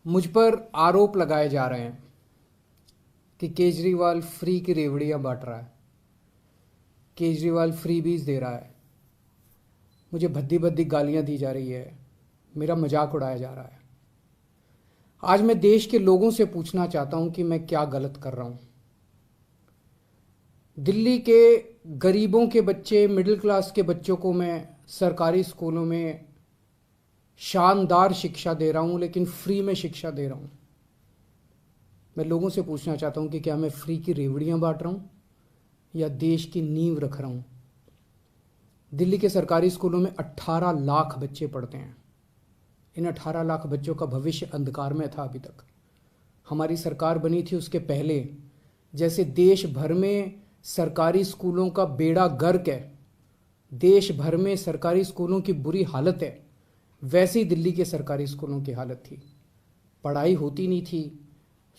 मुझ पर आरोप लगाए जा रहे हैं कि केजरीवाल फ्री की रेवड़ियां बांट रहा है, केजरीवाल फ्री बीज दे रहा है, मुझे भद्दी भद्दी गालियां दी जा रही है, मेरा मजाक उड़ाया जा रहा है। आज मैं देश के लोगों से पूछना चाहता हूं कि मैं क्या गलत कर रहा हूं। दिल्ली के गरीबों के बच्चे, मिडिल क्लास के बच्चों को मैं सरकारी स्कूलों में शानदार शिक्षा दे रहा हूं, लेकिन फ्री में शिक्षा दे रहा हूं। मैं लोगों से पूछना चाहता हूं कि क्या मैं फ्री की रेवड़ियां बांट रहा हूं या देश की नींव रख रहा हूं। दिल्ली के सरकारी स्कूलों में 18 लाख बच्चे पढ़ते हैं। इन 18 लाख बच्चों का भविष्य अंधकार में था। अभी तक हमारी सरकार बनी थी उसके पहले जैसे देश भर में सरकारी स्कूलों का बेड़ा गर्क है, देश भर में सरकारी स्कूलों की बुरी हालत है, वैसे ही दिल्ली के सरकारी स्कूलों की हालत थी। पढ़ाई होती नहीं थी,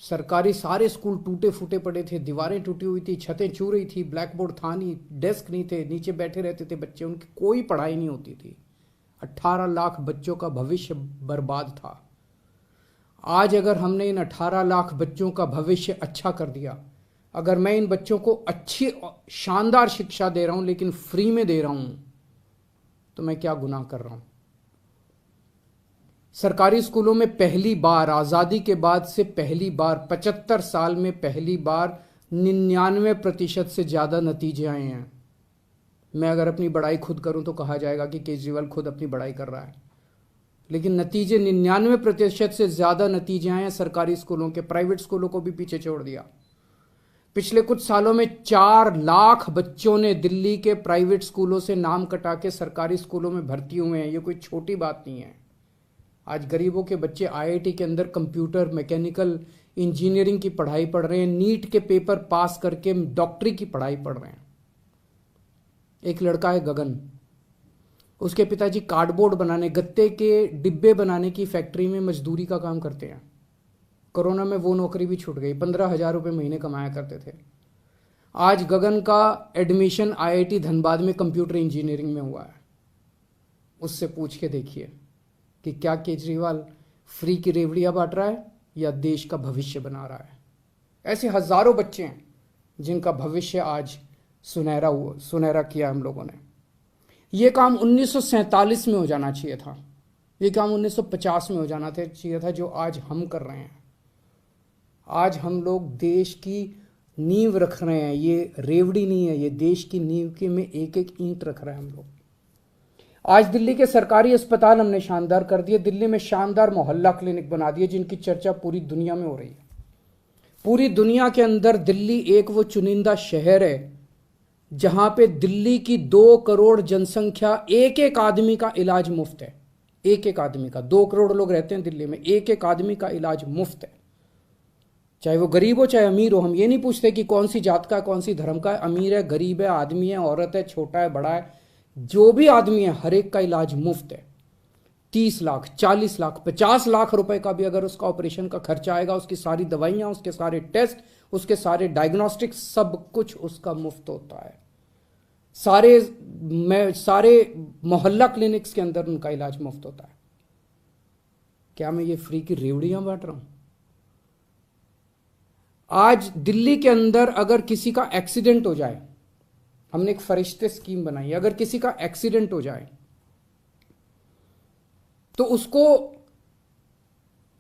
सरकारी सारे स्कूल टूटे फूटे पड़े थे, दीवारें टूटी हुई थी, छतें छू रही थी, ब्लैक बोर्ड था नहीं, डेस्क नहीं थे, नीचे बैठे रहते थे बच्चे, उनकी कोई पढ़ाई नहीं होती थी। 18 लाख बच्चों का भविष्य बर्बाद था। आज अगर हमने इन 18 लाख बच्चों का भविष्य अच्छा कर दिया, अगर मैं इन बच्चों को अच्छी शानदार शिक्षा दे रहा हूं लेकिन फ्री में दे रहा हूं, तो मैं क्या गुनाह कर रहा हूं। सरकारी स्कूलों में पहली बार आजादी के बाद से पहली बार 75 साल में पहली बार 99% से ज्यादा नतीजे आए हैं। मैं अगर अपनी बड़ाई खुद करूं तो कहा जाएगा कि केजरीवाल खुद अपनी बड़ाई कर रहा है, लेकिन नतीजे 99% से ज्यादा नतीजे आए हैं सरकारी स्कूलों के। प्राइवेट स्कूलों को भी पीछे छोड़ दिया। पिछले कुछ सालों में 4 लाख बच्चों ने दिल्ली के प्राइवेट स्कूलों से नाम कटा के सरकारी स्कूलों में भर्ती हुए हैं। ये कोई छोटी बात नहीं है। आज गरीबों के बच्चे आईआईटी के अंदर कंप्यूटर, मैकेनिकल इंजीनियरिंग की पढ़ाई पढ़ रहे हैं, नीट के पेपर पास करके डॉक्टरी की पढ़ाई पढ़ रहे हैं। एक लड़का है गगन, उसके पिताजी कार्डबोर्ड बनाने, गत्ते के डिब्बे बनाने की फैक्ट्री में मजदूरी का काम करते हैं। कोरोना में वो नौकरी भी छूट गई, 15,000 रुपये महीने कमाया करते थे। आज गगन का एडमिशन आईआईटी धनबाद में कंप्यूटर इंजीनियरिंग में हुआ है। उससे पूछ के देखिए कि क्या केजरीवाल फ्री की रेवड़ियां बांट रहा है या देश का भविष्य बना रहा है। ऐसे हजारों बच्चे हैं जिनका भविष्य आज सुनहरा किया हम लोगों ने। यह काम 1947 में हो जाना चाहिए था, यह काम 1950 में हो जाना चाहिए था, जो आज हम कर रहे हैं। आज हम लोग देश की नींव रख रहे हैं। ये रेवड़ी नहीं है, ये देश की नींव के में एक एक ईंट रख रहे हैं हम लोग। आज दिल्ली के सरकारी अस्पताल हमने शानदार कर दिए। दिल्ली में शानदार मोहल्ला क्लिनिक बना दिए जिनकी चर्चा पूरी दुनिया में हो रही है। पूरी दुनिया के अंदर दिल्ली एक वो चुनिंदा शहर है जहां पे दिल्ली की 2 करोड़ जनसंख्या, एक एक आदमी का इलाज मुफ्त है। एक एक आदमी का, 2 करोड़ लोग रहते हैं दिल्ली में, एक एक आदमी का इलाज मुफ्त है, चाहे वो गरीब हो चाहे अमीर हो। हम ये नहीं पूछते कि कौन सी जात का है, कौन सी धर्म का है, अमीर है, गरीब है, आदमी है, औरत है, छोटा है, बड़ा है, जो भी आदमी है हर एक का इलाज मुफ्त है। 30 लाख, 40 लाख, 50 लाख रुपए का भी अगर उसका ऑपरेशन का खर्चा आएगा, उसकी सारी दवाइयां, उसके सारे टेस्ट, उसके सारे डायग्नोस्टिक, सब कुछ उसका मुफ्त होता है। सारे मोहल्ला क्लिनिक्स के अंदर उनका इलाज मुफ्त होता है। क्या मैं ये फ्री की रेवड़ियां बांट रहा हूं? आज दिल्ली के अंदर अगर किसी का एक्सीडेंट हो जाए, हमने एक फरिश्ते स्कीम बनाई है, अगर किसी का एक्सीडेंट हो जाए तो उसको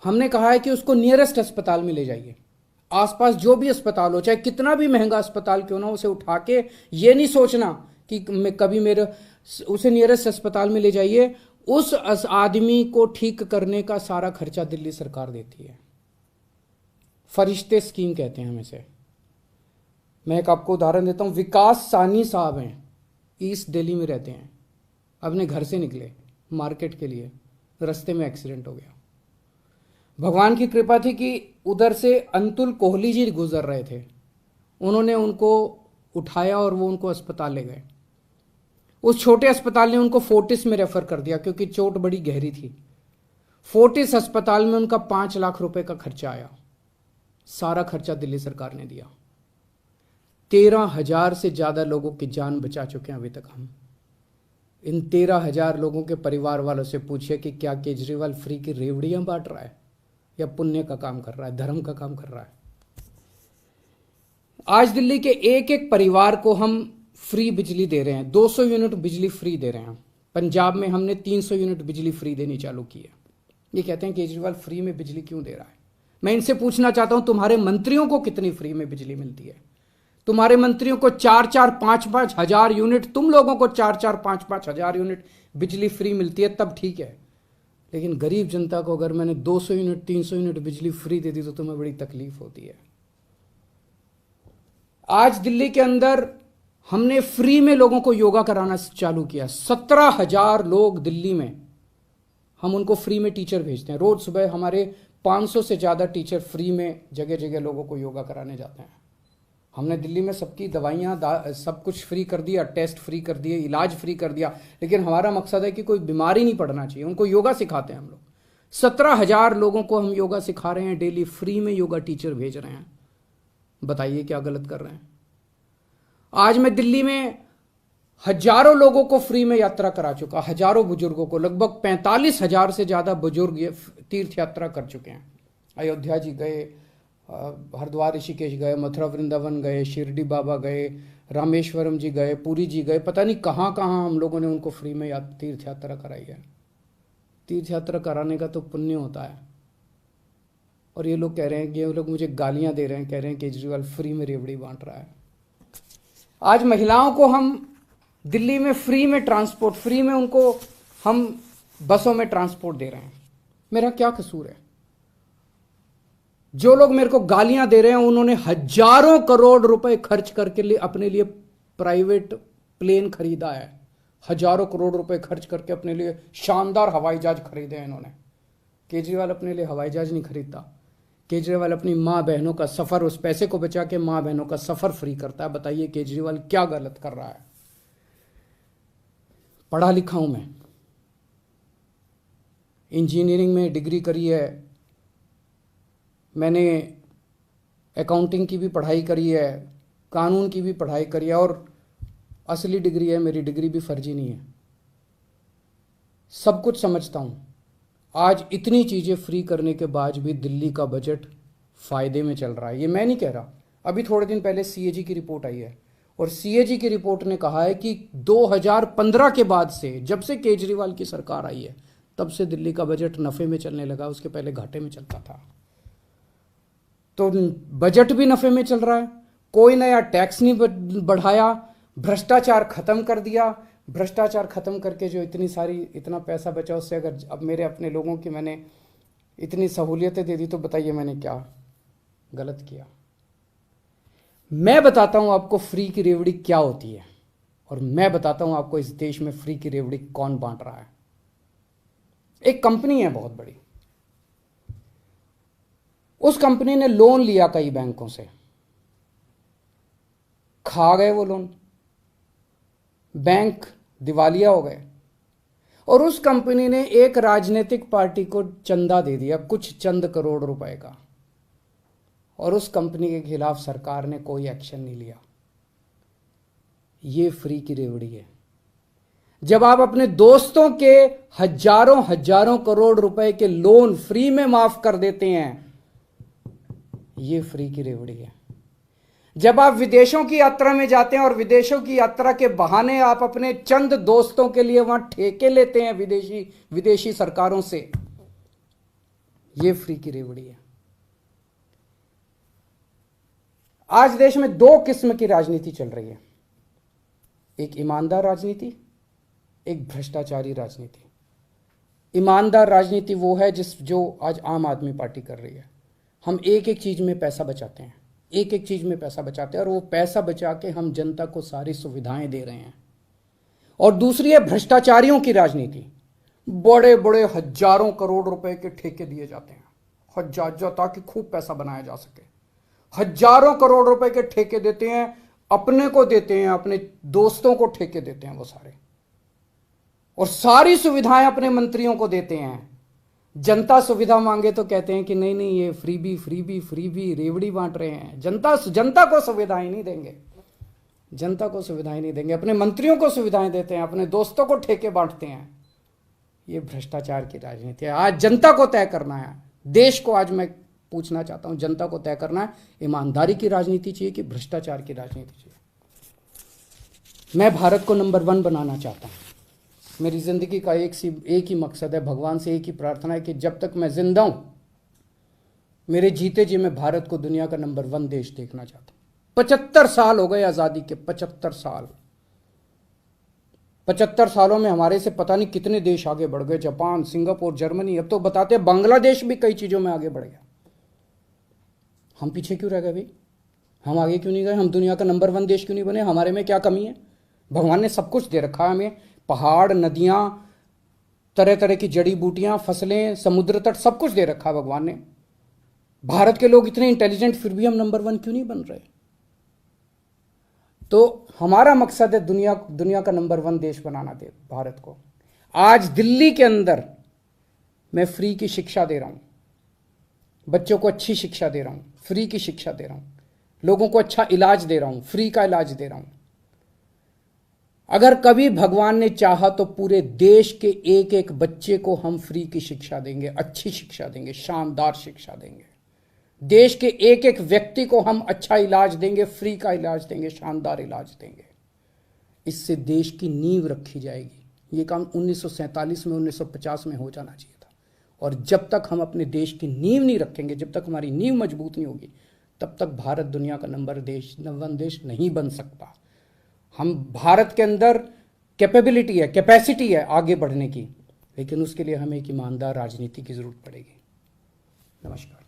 हमने कहा है कि उसको नियरेस्ट अस्पताल में ले जाइए। आसपास जो भी अस्पताल हो, चाहे कितना भी महंगा अस्पताल क्यों ना, उसे उठा के ये नहीं सोचना कि मैं कभी उसे नियरेस्ट अस्पताल में ले जाइए। उस आदमी को ठीक करने का सारा खर्चा दिल्ली सरकार देती है। फरिश्ते स्कीम कहते हैं हम इसे। मैं एक आपको उदाहरण देता हूं। विकास सानी साहब हैं, ईस्ट दिल्ली में रहते हैं। अपने घर से निकले मार्केट के लिए, रास्ते में एक्सीडेंट हो गया। भगवान की कृपा थी कि उधर से अंतुल कोहली जी गुजर रहे थे, उन्होंने उनको उठाया और वो उनको अस्पताल ले गए। उस छोटे अस्पताल ने उनको फोर्टिस में रेफर कर दिया क्योंकि चोट बड़ी गहरी थी। फोर्टिस अस्पताल में उनका 5 लाख रुपए का खर्चा आया। सारा खर्चा दिल्ली सरकार ने दिया। 13,000 से ज्यादा लोगों की जान बचा चुके हैं अभी तक हम। इन 13,000 लोगों के परिवार वालों से पूछिए कि क्या केजरीवाल फ्री की रेवड़ियां बांट रहा है या पुण्य का काम कर रहा है, धर्म का काम कर रहा है। आज दिल्ली के एक एक परिवार को हम फ्री बिजली दे रहे हैं, 200 यूनिट बिजली फ्री दे रहे हैं। पंजाब में हमने 300 यूनिट बिजली फ्री देनी चालू की है। ये कहते हैं केजरीवाल फ्री में बिजली क्यों दे रहा है। मैं इनसे पूछना चाहता हूं, तुम्हारे मंत्रियों को कितनी फ्री में बिजली मिलती है? तुम्हारे मंत्रियों को 4-4, 5-5 हजार यूनिट, तुम लोगों को 4-4, 5-5 हजार यूनिट बिजली फ्री मिलती है, तब ठीक है। लेकिन गरीब जनता को अगर मैंने 200 यूनिट, 300 यूनिट बिजली फ्री दे दी तो तुम्हें बड़ी तकलीफ होती है। आज दिल्ली के अंदर हमने फ्री में लोगों को योगा कराना चालू किया। 17,000 लोग दिल्ली में, हम उनको फ्री में टीचर भेजते हैं। रोज सुबह हमारे 500 से ज्यादा टीचर फ्री में जगह जगह लोगों को योगा कराने जाते हैं। हमने दिल्ली में सबकी दवाइयां सब कुछ फ्री कर दिया, टेस्ट फ्री कर दिए, इलाज फ्री कर दिया। लेकिन हमारा मकसद है कि कोई बीमारी नहीं पड़ना चाहिए, उनको योगा सिखाते हैं हम लोग। 17,000 लोगों को हम योगा सिखा रहे हैं, डेली फ्री में योगा टीचर भेज रहे हैं। बताइए क्या गलत कर रहे हैं? आज मैं दिल्ली में हजारों लोगों को फ्री में यात्रा करा चुका, हजारों बुजुर्गों को, लगभग 45,000 से ज्यादा बुजुर्ग ये तीर्थ यात्रा कर चुके हैं। अयोध्या जी गए, हरिद्वार ऋषिकेश गए, मथुरा वृंदावन गए, शिरडी बाबा गए, रामेश्वरम जी गए, पुरी जी गए, पता नहीं कहाँ कहाँ हम लोगों ने उनको फ्री में तीर्थ यात्रा कराई है। तीर्थ यात्रा कराने का तो पुण्य होता है। और ये लोग कह रहे हैं कि ये लोग मुझे गालियां दे रहे हैं, कह रहे हैं केजरीवाल फ्री में रेवड़ी बांट रहा है। आज महिलाओं को हम दिल्ली में फ्री में ट्रांसपोर्ट, फ्री में उनको हम बसों में ट्रांसपोर्ट दे रहे हैं। मेरा क्या कसूर है? जो लोग मेरे को गालियां दे रहे हैं उन्होंने हजारों करोड़ रुपए खर्च करके अपने लिए प्राइवेट प्लेन खरीदा है। हजारों करोड़ रुपए खर्च करके अपने लिए शानदार हवाई जहाज खरीदे हैं इन्होंने। केजरीवाल अपने लिए हवाई जहाज नहीं खरीदता। केजरीवाल अपनी माँ बहनों का सफर, उस पैसे को बचा के माँ बहनों का सफर फ्री करता है। बताइए केजरीवाल क्या गलत कर रहा है? पढ़ा लिखा हूं मैं, इंजीनियरिंग में डिग्री करी है, मैंने अकाउंटिंग की भी पढ़ाई करी है, कानून की भी पढ़ाई करी है, और असली डिग्री है मेरी, डिग्री भी फर्जी नहीं है। सब कुछ समझता हूं। आज इतनी चीजें फ्री करने के बाद भी दिल्ली का बजट फायदे में चल रहा है। ये मैं नहीं कह रहा, अभी थोड़े दिन पहले सीएजी की रिपोर्ट आई है, और सीएजी की रिपोर्ट ने कहा है कि 2015 के बाद से, जब से केजरीवाल की सरकार आई है, तब से दिल्ली का बजट नफे में चलने लगा, उसके पहले घाटे में चलता था। तो बजट भी नफे में चल रहा है, कोई नया टैक्स नहीं बढ़ाया, भ्रष्टाचार खत्म कर दिया। भ्रष्टाचार खत्म करके जो इतना पैसा बचा, उससे अगर अब मेरे अपने लोगों की मैंने इतनी सहूलियतें दे दी, तो बताइए मैंने क्या गलत किया? मैं बताता हूं आपको फ्री की रेवड़ी क्या होती है, और मैं बताता हूं आपको इस देश में फ्री की रेवड़ी कौन बांट रहा है। एक कंपनी है बहुत बड़ी, उस कंपनी ने लोन लिया कई बैंकों से, खा गए वो लोन, बैंक दिवालिया हो गए, और उस कंपनी ने एक राजनीतिक पार्टी को चंदा दे दिया, कुछ चंद करोड़ रुपए का, और उस कंपनी के खिलाफ सरकार ने कोई एक्शन नहीं लिया। ये फ्री की रेवड़ी है। जब आप अपने दोस्तों के हजारों हजारों करोड़ रुपए के लोन फ्री में माफ कर देते हैं, ये फ्री की रेवड़ी है। जब आप विदेशों की यात्रा में जाते हैं और विदेशों की यात्रा के बहाने आप अपने चंद दोस्तों के लिए वहां ठेके लेते हैं विदेशी सरकारों से, ये फ्री की रेवड़ी है। आज देश में दो किस्म की राजनीति चल रही है, एक ईमानदार राजनीति, एक भ्रष्टाचारी राजनीति। ईमानदार राजनीति वो है जो आज आम आदमी पार्टी कर रही है। हम एक एक चीज में पैसा बचाते हैं, एक एक चीज में पैसा बचाते हैं, और वो पैसा बचा के हम जनता को सारी सुविधाएं दे रहे हैं। और दूसरी है भ्रष्टाचारियों की राजनीति। बड़े बड़े हजारों करोड़ रुपए के ठेके दिए जाते हैं, हजार, ताकि खूब पैसा बनाया जा सके। हजारों करोड़ रुपए के ठेके देते हैं, अपने को देते हैं, अपने दोस्तों को ठेके देते हैं वो सारे, और सारी सुविधाएं अपने मंत्रियों को देते हैं। जनता सुविधा मांगे तो कहते हैं कि नहीं नहीं, ये फ्री रेवड़ी बांट रहे हैं। जनता को सुविधाएं नहीं देंगे, जनता को सुविधाएं नहीं देंगे, अपने मंत्रियों को सुविधाएं देते हैं, अपने दोस्तों को ठेके बांटते हैं। ये भ्रष्टाचार की राजनीति है। आज जनता को तय करना है, देश को आज मैं पूछना चाहता हूं, जनता को तय करना है, ईमानदारी की राजनीति चाहिए कि भ्रष्टाचार की राजनीति चाहिए। मैं भारत को नंबर 1 बनाना चाहता हूं। मेरी जिंदगी का एक ही मकसद है, भगवान से एक ही प्रार्थना है कि जब तक मैं जिंदा हूं, मेरे जीते जी मैं भारत को दुनिया का नंबर 1 देश देखना चाहता हूं। 75 साल हो गए आजादी के, 75 साल। 75 सालों में हमारे से पता नहीं कितने देश आगे बढ़ गए, जापान, सिंगापुर, जर्मनी, अब तो बताते हैं बांग्लादेश भी कई चीजों में आगे बढ़ गया। हम पीछे क्यों रह गए भाई? हम आगे क्यों नहीं गए? हम दुनिया का नंबर 1 देश क्यों नहीं बने? हमारे में क्या कमी है? भगवान ने सब कुछ दे रखा है हमें, पहाड़, नदियां, तरह तरह की जड़ी बूटियां, फसलें, समुद्र तट, सब कुछ दे रखा है भगवान ने। भारत के लोग इतने इंटेलिजेंट, फिर भी हम नंबर 1 क्यों नहीं बन रहे? तो हमारा मकसद है दुनिया का नंबर 1 देश बनाना दे भारत को। आज दिल्ली के अंदर मैं फ्री की शिक्षा दे रहा हूं, बच्चों को अच्छी शिक्षा दे रहा हूं, फ्री की शिक्षा दे रहा हूं, लोगों को अच्छा इलाज दे रहा हूं, फ्री का इलाज दे रहा हूं। अगर कभी भगवान ने चाहा तो पूरे देश के एक एक बच्चे को हम फ्री की शिक्षा देंगे, अच्छी शिक्षा देंगे, शानदार शिक्षा देंगे। देश के एक एक व्यक्ति को हम अच्छा इलाज देंगे, फ्री का इलाज देंगे, शानदार इलाज देंगे। इससे देश की नींव रखी जाएगी। ये काम 1947 में, 1950 में हो जाना चाहिए था। और जब तक हम अपने देश की नींव नहीं रखेंगे, जब तक हमारी नींव मजबूत नहीं होगी, तब तक भारत दुनिया का नंबर 1 देश नहीं बन सकता। हम भारत के अंदर कैपेबिलिटी है, कैपेसिटी है आगे बढ़ने की, लेकिन उसके लिए हमें एक ईमानदार राजनीति की जरूरत पड़ेगी। नमस्कार।